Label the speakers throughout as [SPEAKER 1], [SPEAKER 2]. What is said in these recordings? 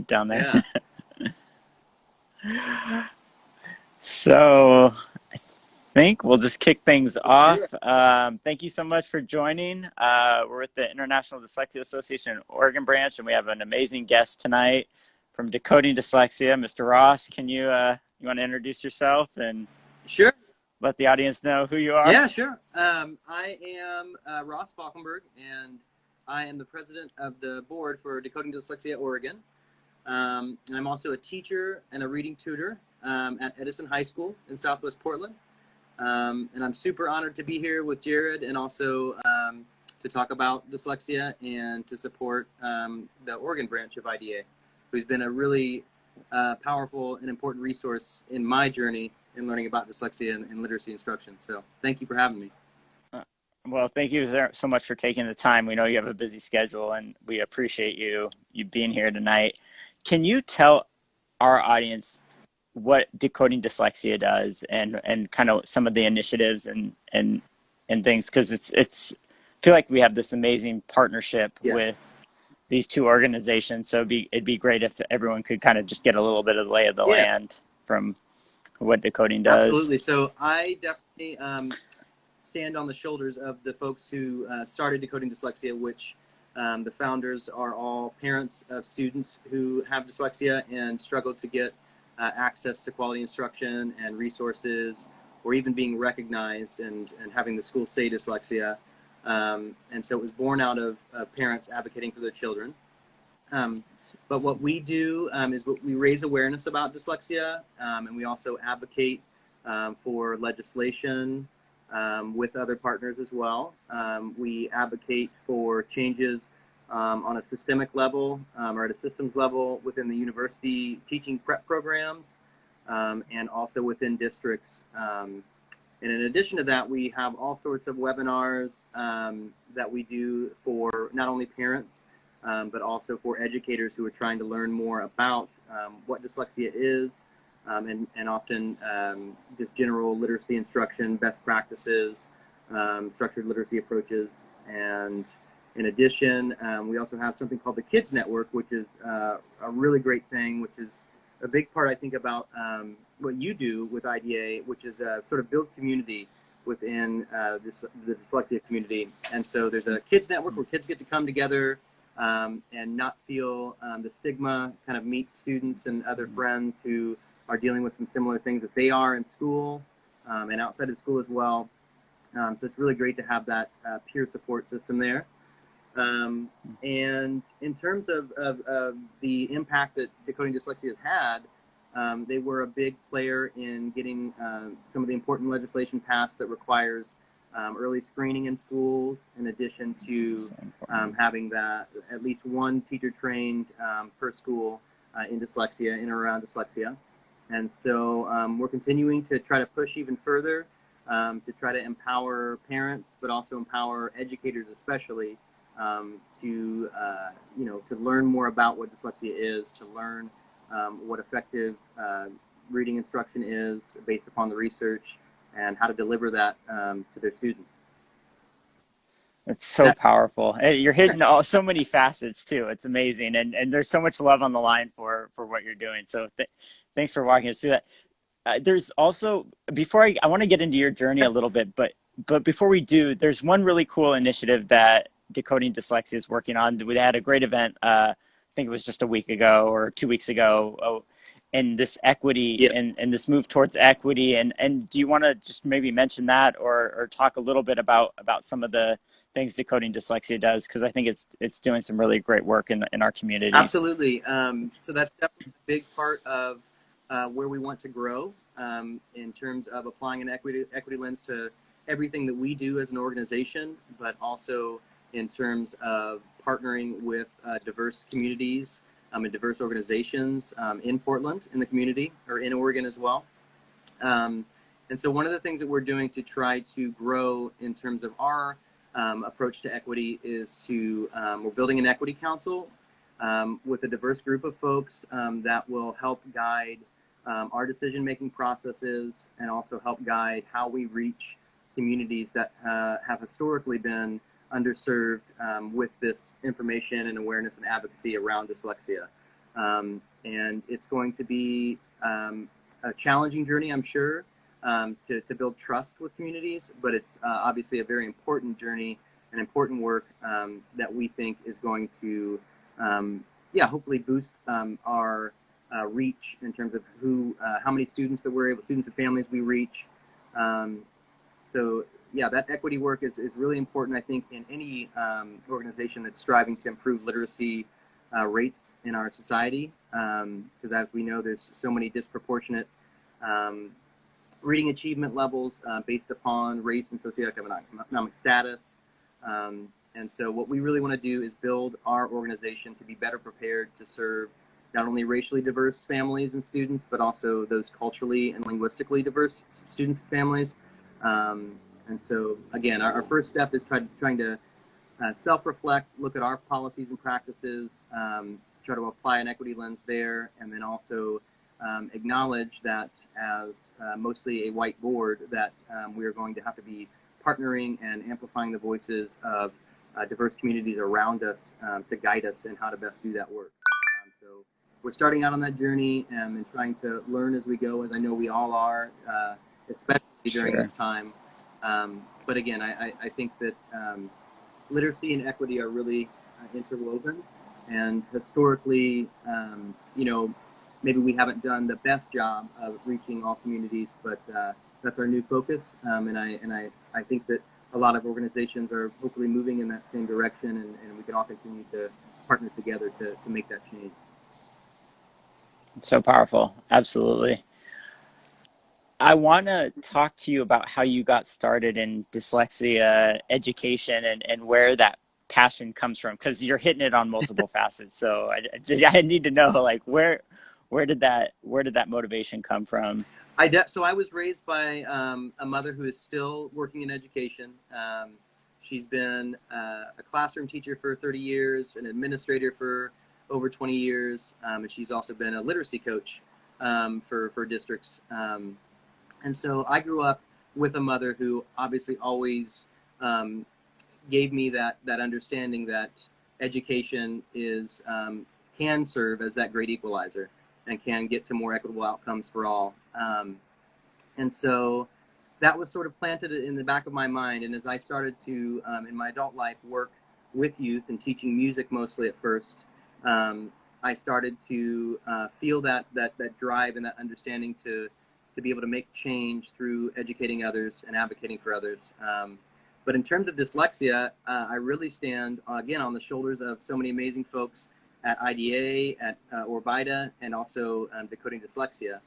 [SPEAKER 1] down there.
[SPEAKER 2] Yeah.
[SPEAKER 1] So I think we'll just kick things
[SPEAKER 2] Let's do
[SPEAKER 1] off.
[SPEAKER 2] it.
[SPEAKER 1] Thank you so much for joining. We're with the International Dyslexia Association Oregon branch, and we have an amazing guest tonight from Decoding Dyslexia, Mr. Ross. Can you want to introduce yourself and
[SPEAKER 2] Sure.
[SPEAKER 1] let the audience know who you are?
[SPEAKER 2] Yeah, sure. I am Ross Faulkenberg, and I am the president of the board for Decoding Dyslexia Oregon. And I'm also a teacher and a reading tutor at Edison High School in Southwest Portland. And I'm super honored to be here with Jared and also to talk about dyslexia and to support the Oregon branch of IDA, who's been a really powerful and important resource in my journey in learning about dyslexia and literacy instruction. So thank you for having me.
[SPEAKER 1] Well, thank you so much for taking the time. We know you have a busy schedule, and we appreciate you being here tonight. Can you tell our audience what Decoding Dyslexia does and kind of some of the initiatives and things? Because it's I feel like we have this amazing partnership
[SPEAKER 2] Yes.
[SPEAKER 1] with these two organizations. So it'd be great if everyone could kind of just get a little bit of the lay of the
[SPEAKER 2] Yeah,
[SPEAKER 1] land from what decoding does.
[SPEAKER 2] absolutely. So I definitely stand on the shoulders of the folks who started Decoding Dyslexia, which the founders are all parents of students who have dyslexia and struggle to get access to quality instruction and resources, or even being recognized and having the school say dyslexia. And so it was born out of parents advocating for their children. But what we do is we raise awareness about dyslexia, and we also advocate for legislation with other partners as well. We advocate for changes on a systemic level or at a systems level within the university teaching prep programs and also within districts. And in addition to that, we have all sorts of webinars that we do for not only parents, but also for educators who are trying to learn more about what dyslexia is, and often just general literacy instruction, best practices, structured literacy approaches. And in addition, we also have something called the Kids Network, which is a really great thing, which is a big part, I think, about what you do with IDA, which is sort of build community within the dyslexia community. And so there's a Kids Network where kids get to come together and not feel the stigma, kind of meet students and other friends who are dealing with some similar things that they are in school and outside of school as well. So it's really great to have that peer support system there. And in terms of the impact that Decoding Dyslexia has had, they were a big player in getting some of the important legislation passed that requires early screening in schools, in addition to having that at least one teacher trained per school in dyslexia, in or around dyslexia. And so we're continuing to try to push even further to try to empower parents, but also empower educators especially to learn more about what dyslexia is, to learn what effective reading instruction is based upon the research, and how to deliver that to their students.
[SPEAKER 1] It's so powerful. You're hitting so many facets too. It's amazing, and there's so much love on the line for what you're doing. So thanks for walking us through that. There's also, before I want to get into your journey a little bit, but before we do, there's one really cool initiative that Decoding Dyslexia is working on. We had a great event, I think it was just a week ago or 2 weeks ago, and this equity
[SPEAKER 2] Yeah.
[SPEAKER 1] and this move towards equity. And do you want to just maybe mention that or talk a little bit about some of the things Decoding Dyslexia does? Because I think it's doing some really great work in our communities.
[SPEAKER 2] Absolutely. So that's definitely a big part of where we want to grow in terms of applying an equity lens to everything that we do as an organization, but also in terms of partnering with diverse communities and diverse organizations in Portland, in the community, or in Oregon as well. And so one of the things that we're doing to try to grow in terms of our approach to equity is we're building an equity council with a diverse group of folks that will help guide our decision-making processes and also help guide how we reach communities that have historically been underserved with this information and awareness and advocacy around dyslexia. And it's going to be a challenging journey, I'm sure, to build trust with communities, but it's obviously a very important journey and important work that we think is going to, yeah, hopefully boost our reach in terms of how many students that students and families we reach. So yeah, that equity work is really important, I think, in any organization that's striving to improve literacy rates in our society, because as we know, there's so many disproportionate reading achievement levels based upon race and socioeconomic status. And so what we really want to do is build our organization to be better prepared to serve not only racially diverse families and students, but also those culturally and linguistically diverse students and families. And so, again, our first step is trying to self-reflect, look at our policies and practices, try to apply an equity lens there, and then also acknowledge that as mostly a white board, that we are going to have to be partnering and amplifying the voices of diverse communities around us to guide us in how to best do that work. So we're starting out on that journey and trying to learn as we go, as I know we all are, especially during this time. But again, I think that literacy and equity are really interwoven, and historically, you know, maybe we haven't done the best job of reaching all communities, but that's our new focus, and I think that a lot of organizations are hopefully moving in that same direction, and we can all continue to partner together to make that change.
[SPEAKER 1] It's so powerful. Absolutely. I want to talk to you about how you got started in dyslexia education and where that passion comes from, because you're hitting it on multiple facets. So I need to know, like, where did that motivation come from?
[SPEAKER 2] So I was raised by a mother who is still working in education. She's been a classroom teacher for 30 years, an administrator for over 20 years, and she's also been a literacy coach for districts. And so I grew up with a mother who obviously always gave me that understanding that education can serve as that great equalizer and can get to more equitable outcomes for all. And so that was sort of planted in the back of my mind. And as I started to, in my adult life, work with youth and teaching music mostly at first, I started to feel that drive and that understanding to be able to make change through educating others and advocating for others. But in terms of dyslexia, I really stand, again, on the shoulders of so many amazing folks at IDA, at Orbida, and also Decoding Dyslexia.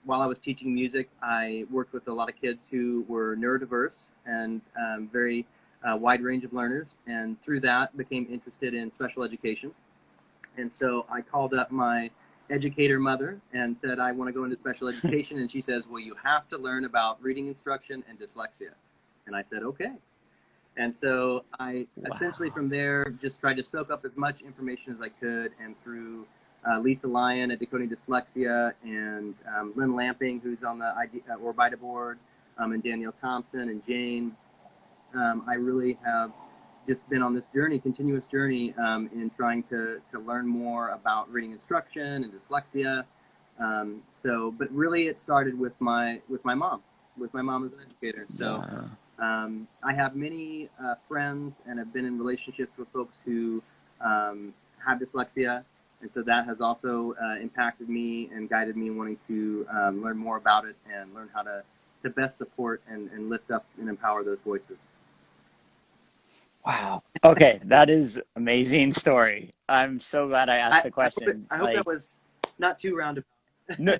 [SPEAKER 2] While I was teaching music, I worked with a lot of kids who were neurodiverse and very wide range of learners, and through that became interested in special education. And so I called up my educator mother and said, I want to go into special education. And she says, well, you have to learn about reading instruction and dyslexia. And I said, okay. And so I essentially from there just tried to soak up as much information as I could. And through Lisa Lyon at Decoding Dyslexia and Lynn Lamping, who's on the Orbida board, and Danielle Thompson and Jane, I really have just been on this journey, continuous journey, in trying to learn more about reading instruction and dyslexia. But really it started with my mom as an educator. So I have many friends and have been in relationships with folks who have dyslexia. And so that has also impacted me and guided me in wanting to learn more about it and learn how to best support and lift up and empower those voices.
[SPEAKER 1] Wow. Okay, that is amazing story. I'm so glad I asked the question.
[SPEAKER 2] I hope that was not too roundabout.
[SPEAKER 1] No,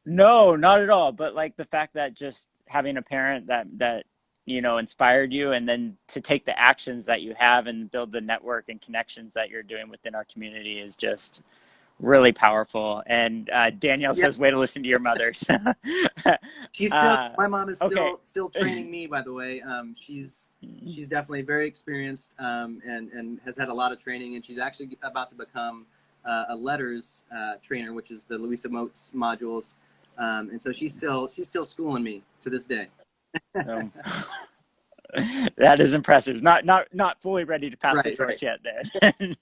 [SPEAKER 1] no, not at all. But like the fact that just having a parent that inspired you, and then to take the actions that you have and build the network and connections that you're doing within our community is just really powerful. And Danielle says, "Way to listen to your mother."
[SPEAKER 2] She's still. My mom is
[SPEAKER 1] okay.
[SPEAKER 2] still training me. By the way, she's definitely very experienced and has had a lot of training. And she's actually about to become a letters trainer, which is the Louisa Moats modules. And so she's still schooling me to this day.
[SPEAKER 1] That is impressive. Not fully ready to pass the torch yet. Then.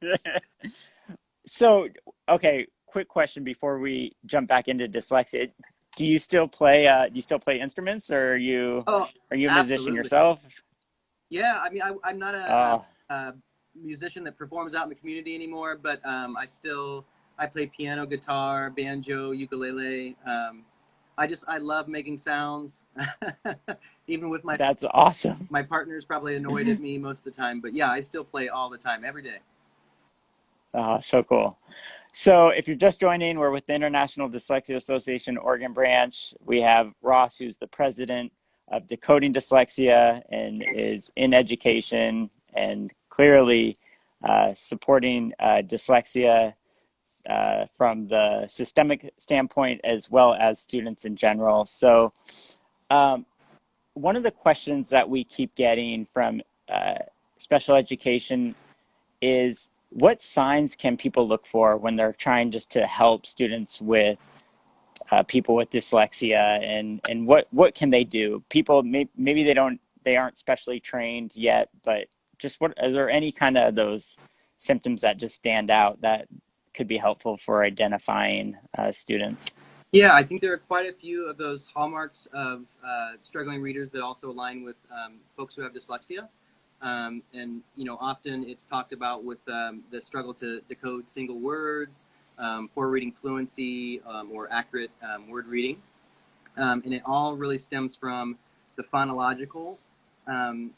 [SPEAKER 1] So, okay, quick question before we jump back into dyslexia. Do you still play instruments, or
[SPEAKER 2] Oh,
[SPEAKER 1] are you a musician
[SPEAKER 2] absolutely.
[SPEAKER 1] yourself?
[SPEAKER 2] Yeah, I mean, I'm not
[SPEAKER 1] Oh,
[SPEAKER 2] a musician that performs out in the community anymore, but I play piano, guitar, banjo, ukulele. I love making sounds, even with
[SPEAKER 1] that's awesome.
[SPEAKER 2] my partner's probably annoyed at me most of the time, but yeah, I still play all the time, every day.
[SPEAKER 1] Oh, so cool. So, if you're just joining, we're with the International Dyslexia Association Oregon branch. We have Ross, who's the president of Decoding Dyslexia and is in education and clearly supporting dyslexia from the systemic standpoint as well as students in general. So, um, one of the questions that we keep getting from special education is what signs can people look for when they're trying just to help students with people with dyslexia, and what can they do? People maybe they aren't specially trained yet, but just what are there any kind of those symptoms that just stand out that could be helpful for identifying students?
[SPEAKER 2] Yeah, I think there are quite a few of those hallmarks of struggling readers that also align with folks who have dyslexia. And often it's talked about with the struggle to decode single words, poor reading fluency, or accurate word reading. And it all really stems from the phonological um,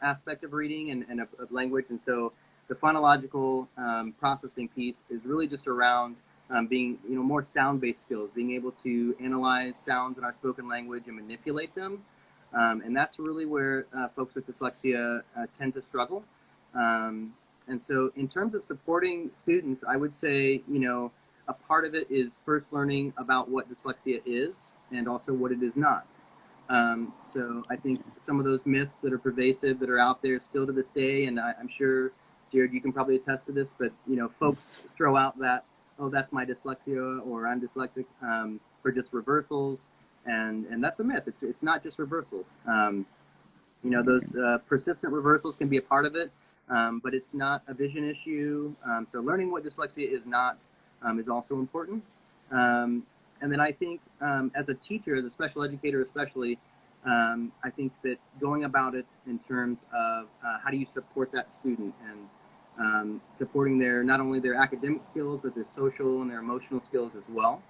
[SPEAKER 2] aspect of reading and of language. And so the phonological processing piece is really just around being, more sound-based skills, being able to analyze sounds in our spoken language and manipulate them. And that's really where folks with dyslexia tend to struggle. And so in terms of supporting students, I would say, a part of it is first learning about what dyslexia is and also what it is not. So I think some of those myths that are pervasive, that are out there still to this day, and I'm sure, Jared, you can probably attest to this, but folks throw out that, oh, that's my dyslexia, or I'm dyslexic, for just reversals, and that's a myth. It's not just reversals. Those persistent reversals can be a part of it, but it's not a vision issue. So learning what dyslexia is not is also important. And then I think as a teacher, as a special educator especially, I think that going about it in terms of how do you support that student and supporting their not only their academic skills, but their social and their emotional skills as well.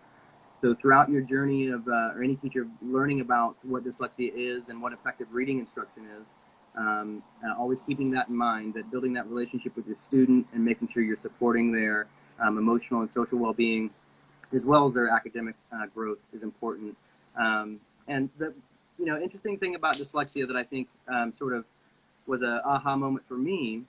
[SPEAKER 2] So throughout your journey of, or any teacher learning about what dyslexia is and what effective reading instruction is, always keeping that in mind, that building that relationship with your student and making sure you're supporting their emotional and social well-being as well as their academic growth is important. And the interesting thing about dyslexia that I think sort of was a aha moment for me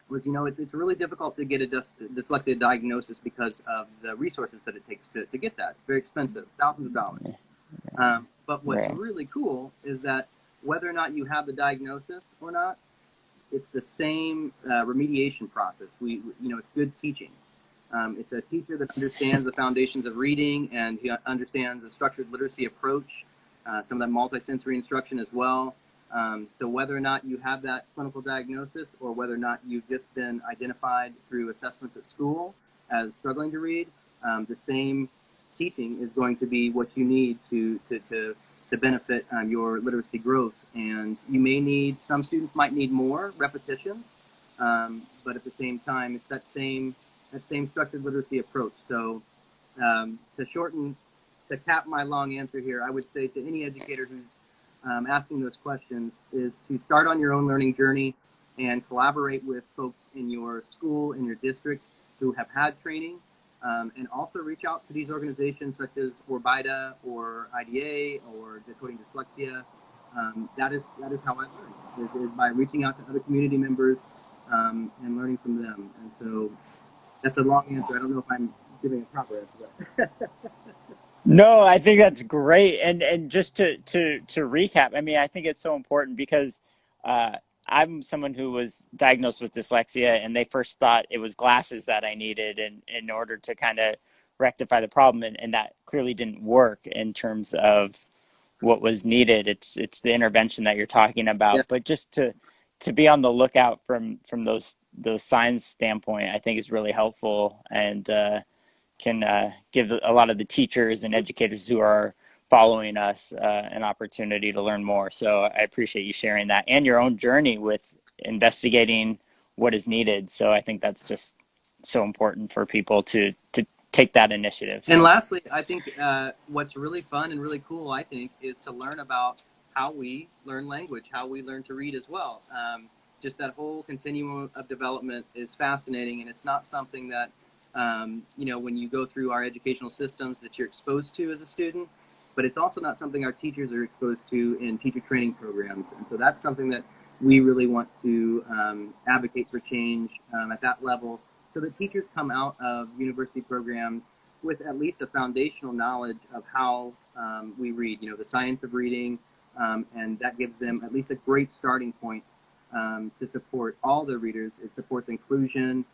[SPEAKER 2] was it's really difficult to get a dyslexia diagnosis because of the resources that it takes to get that. It's very expensive, thousands of dollars. But what's
[SPEAKER 1] Right.
[SPEAKER 2] really cool is that whether or not you have the diagnosis or not, it's the same remediation process. It's good teaching. It's a teacher that understands the foundations of reading, and he understands the structured literacy approach, some of that multisensory instruction as well. So whether or not you have that clinical diagnosis or whether or not you've just been identified through assessments at school as struggling to read, the same teaching is going to be what you need to benefit your literacy growth. And some students might need more repetitions, but at the same time, it's that same structured literacy approach. So to cap my long answer here, I would say to any educator who's asking those questions is to start on your own learning journey and collaborate with folks in your school, in your district who have had training, and also reach out to these organizations such as Orbida or IDA or Decoding Dyslexia. That is how I learn, is by reaching out to other community members and learning from them. And so that's a long answer. I don't know if I'm giving a proper answer. But
[SPEAKER 1] No, I think that's great. And just to recap, I mean, I think it's so important because uh, I'm someone who was diagnosed with dyslexia, and they first thought it was glasses that I needed in order to kind of rectify the problem, and that clearly didn't work in terms of what was needed. It's the intervention that you're talking
[SPEAKER 2] yeah,
[SPEAKER 1] about. But just to be on the lookout from those signs standpoint, I think is really helpful, and can give a lot of the teachers and educators who are following us an opportunity to learn more. So I appreciate you sharing that and your own journey with investigating what is needed. So I think that's just so important for people to take that initiative.
[SPEAKER 2] And
[SPEAKER 1] So
[SPEAKER 2] lastly, I think what's really fun and really cool, I think, is to learn about how we learn language, how we learn to read as well. Just that whole continuum of development is fascinating, and it's not something that, when you go through our educational systems that you're exposed to as a student, but it's also not something our teachers are exposed to in teacher training programs. And so that's something that we really want to advocate for change at that level, so that teachers come out of university programs with at least a foundational knowledge of how we read, the science of reading, and that gives them at least a great starting point to support all their readers. It supports inclusion.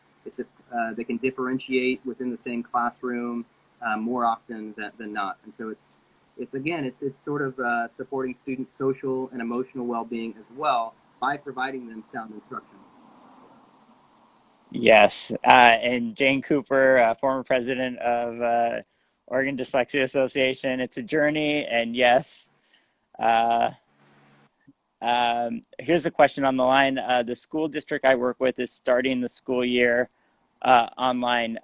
[SPEAKER 2] They can differentiate within the same classroom more often than not. And so it's sort of supporting students' social and emotional well-being as well by providing them sound instruction.
[SPEAKER 1] yes, and Jane Cooper, former president of Oregon Dyslexia Association. It's a journey, and yes. Uh, Here's a question on the line. The school district I work with is starting the school year online.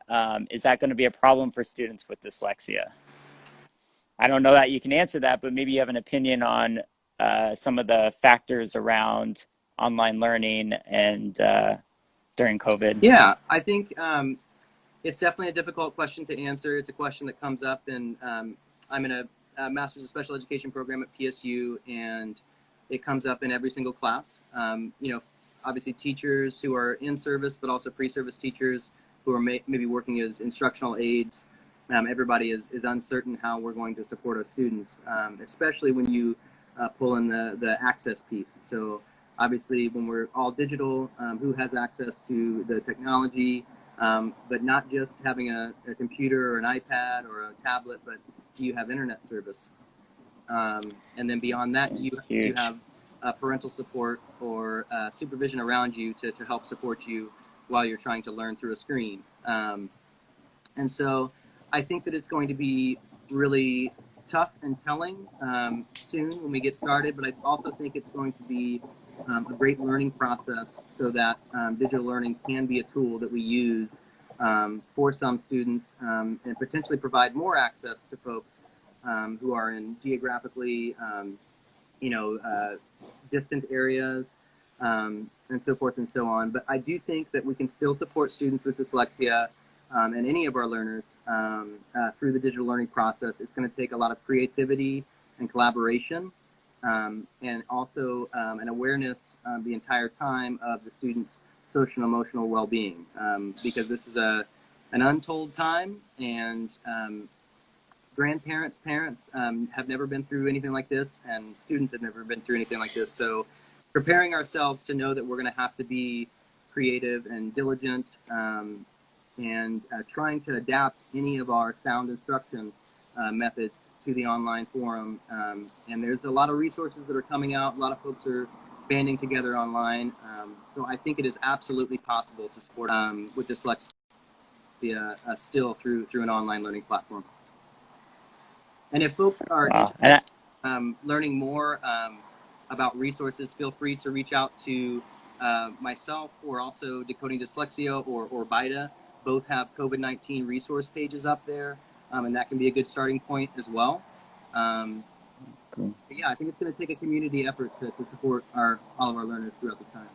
[SPEAKER 1] Is that going to be a problem for students with dyslexia? I don't know that you can answer that, but maybe you have an opinion on some of the factors around online learning and during COVID.
[SPEAKER 2] Yeah, I think it's definitely a difficult question to answer. It's a question that comes up, and I'm in a Master's of Special Education program at PSU, and it comes up in every single class. Obviously teachers who are in service, but also pre-service teachers who are maybe working as instructional aides. Everybody is uncertain how we're going to support our students, especially when you pull in the access piece. So obviously when we're all digital, who has access to the technology, but not just having a computer or an iPad or a tablet, but do you have internet service? And then beyond that, do you
[SPEAKER 1] Huge.
[SPEAKER 2] have parental support or supervision around you to help support you while you're trying to learn through a screen? And so I think that it's going to be really tough and telling soon when we get started, but I also think it's going to be a great learning process, so that digital learning can be a tool that we use for some students, and potentially provide more access to folks who are in geographically distant areas, and so forth and so on. But I do think that we can still support students with dyslexia and any of our learners through the digital learning process. It's going to take a lot of creativity and collaboration, and also an awareness the entire time of the students' social and emotional well-being, because this is an untold time, and grandparents, parents have never been through anything like this, and students have never been through anything like this. So preparing ourselves to know that we're going to have to be creative and diligent, and trying to adapt any of our sound instruction methods to the online forum. And there's a lot of resources that are coming out. A lot of folks are banding together online. So I think it is absolutely possible to support with dyslexia still through an online learning platform. And if folks are
[SPEAKER 1] Wow.
[SPEAKER 2] interested in learning more about resources, feel free to reach out to myself, or also Decoding Dyslexia or BIDA. Both have COVID-19 resource pages up there, and that can be a good starting point as well. Yeah, I think it's going to take a community effort to support all of our learners throughout this time.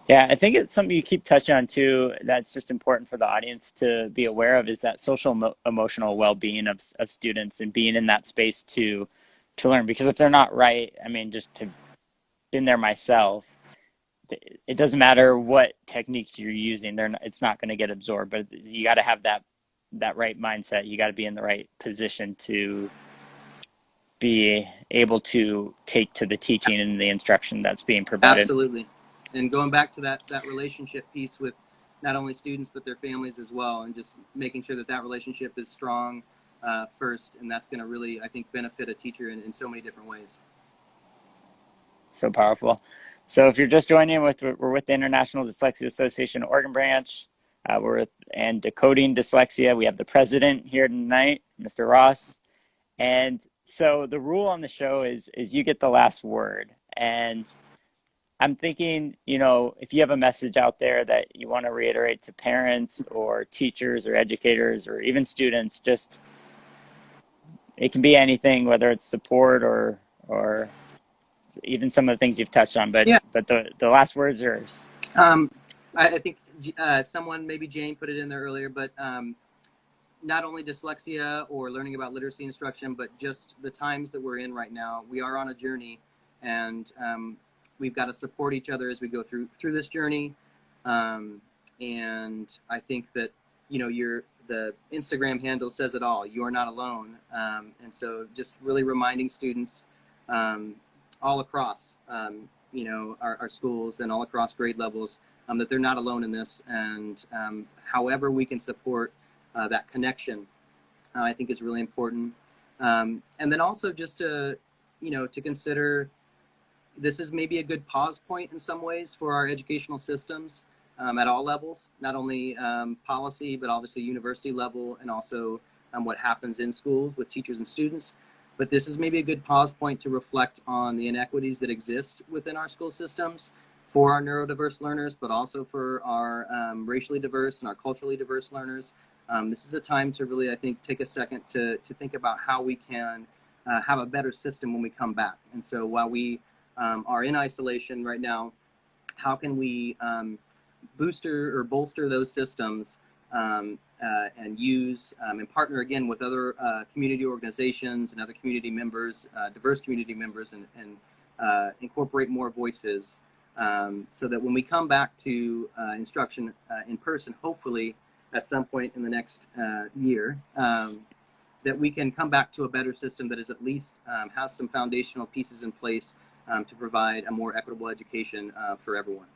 [SPEAKER 1] Yeah, I think it's something you keep touching on too. That's just important for the audience to be aware of, is that social emotional well-being of students, and being in that space to learn. Because if they're not right, I mean, just to been there myself, it doesn't matter what techniques you're using, it's not going to get absorbed. But you got to have that right mindset. You got to be in the right position to be able to take to the teaching and the instruction that's being provided.
[SPEAKER 2] Absolutely. And going back to that relationship piece with not only students but their families as well, and just making sure that relationship is strong first, and that's going to really, I think, benefit a teacher in so many different ways.
[SPEAKER 1] So powerful. So if you're just joining we're with the International Dyslexia Association Oregon branch. We're with, and Decoding Dyslexia. We have the president here tonight, Mr. Ross. And so the rule on the show is you get the last word. And I'm thinking, if you have a message out there that you want to reiterate to parents or teachers or educators or even students, just it can be anything, whether it's support or even some of the things you've touched on, but
[SPEAKER 2] Yeah.
[SPEAKER 1] the last word's yours.
[SPEAKER 2] Um, I think someone, maybe Jane, put it in there earlier, but not only dyslexia or learning about literacy instruction, but just the times that we're in right now. We are on a journey, and we've got to support each other as we go through this journey. And I think that the Instagram handle says it all. You are not alone. And so just really reminding students all across our schools and all across grade levels that they're not alone in this, and however we can support that connection, I think is really important. And then also just to consider, this is maybe a good pause point in some ways for our educational systems at all levels, not only policy, but obviously university level, and also what happens in schools with teachers and students. But this is maybe a good pause point to reflect on the inequities that exist within our school systems for our neurodiverse learners, but also for our racially diverse and our culturally diverse learners. This is a time to really, I think, take a second to think about how we can have a better system when we come back. And so while we are in isolation right now, how can we booster or bolster those systems and use and partner again with other community organizations and other community members, diverse community members, and incorporate more voices so that when we come back to instruction in person, hopefully at some point in the next year, that we can come back to a better system that is at least has some foundational pieces in place to provide a more equitable education for everyone.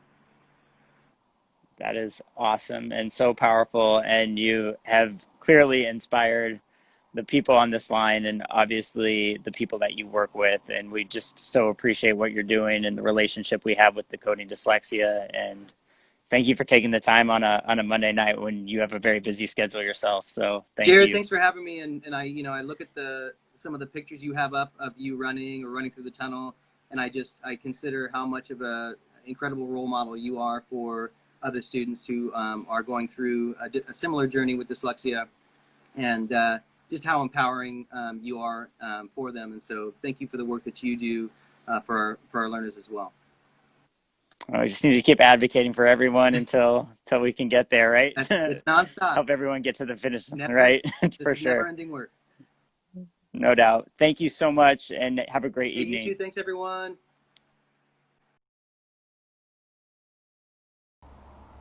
[SPEAKER 1] That is awesome and so powerful. And you have clearly inspired the people on this line and obviously the people that you work with. And we just so appreciate what you're doing and the relationship we have with Decoding Dyslexia. And thank you for taking the time on a Monday night when you have a very busy schedule yourself. So thank
[SPEAKER 2] Jared,
[SPEAKER 1] you.
[SPEAKER 2] thanks for having me. And I look at some of the pictures you have up of you running through the tunnel, and I consider how much of a incredible role model you are for other students who are going through a similar journey with dyslexia, and just how empowering you are for them. And so thank you for the work that you do for our learners as well.
[SPEAKER 1] We just need to keep advocating for everyone until we can get there, right?
[SPEAKER 2] It's nonstop.
[SPEAKER 1] Help everyone get to the finish line, right? For sure.
[SPEAKER 2] Never-ending work.
[SPEAKER 1] No doubt. Thank you so much, and have a great
[SPEAKER 2] Hey,
[SPEAKER 1] evening.
[SPEAKER 2] you too. Thanks, everyone.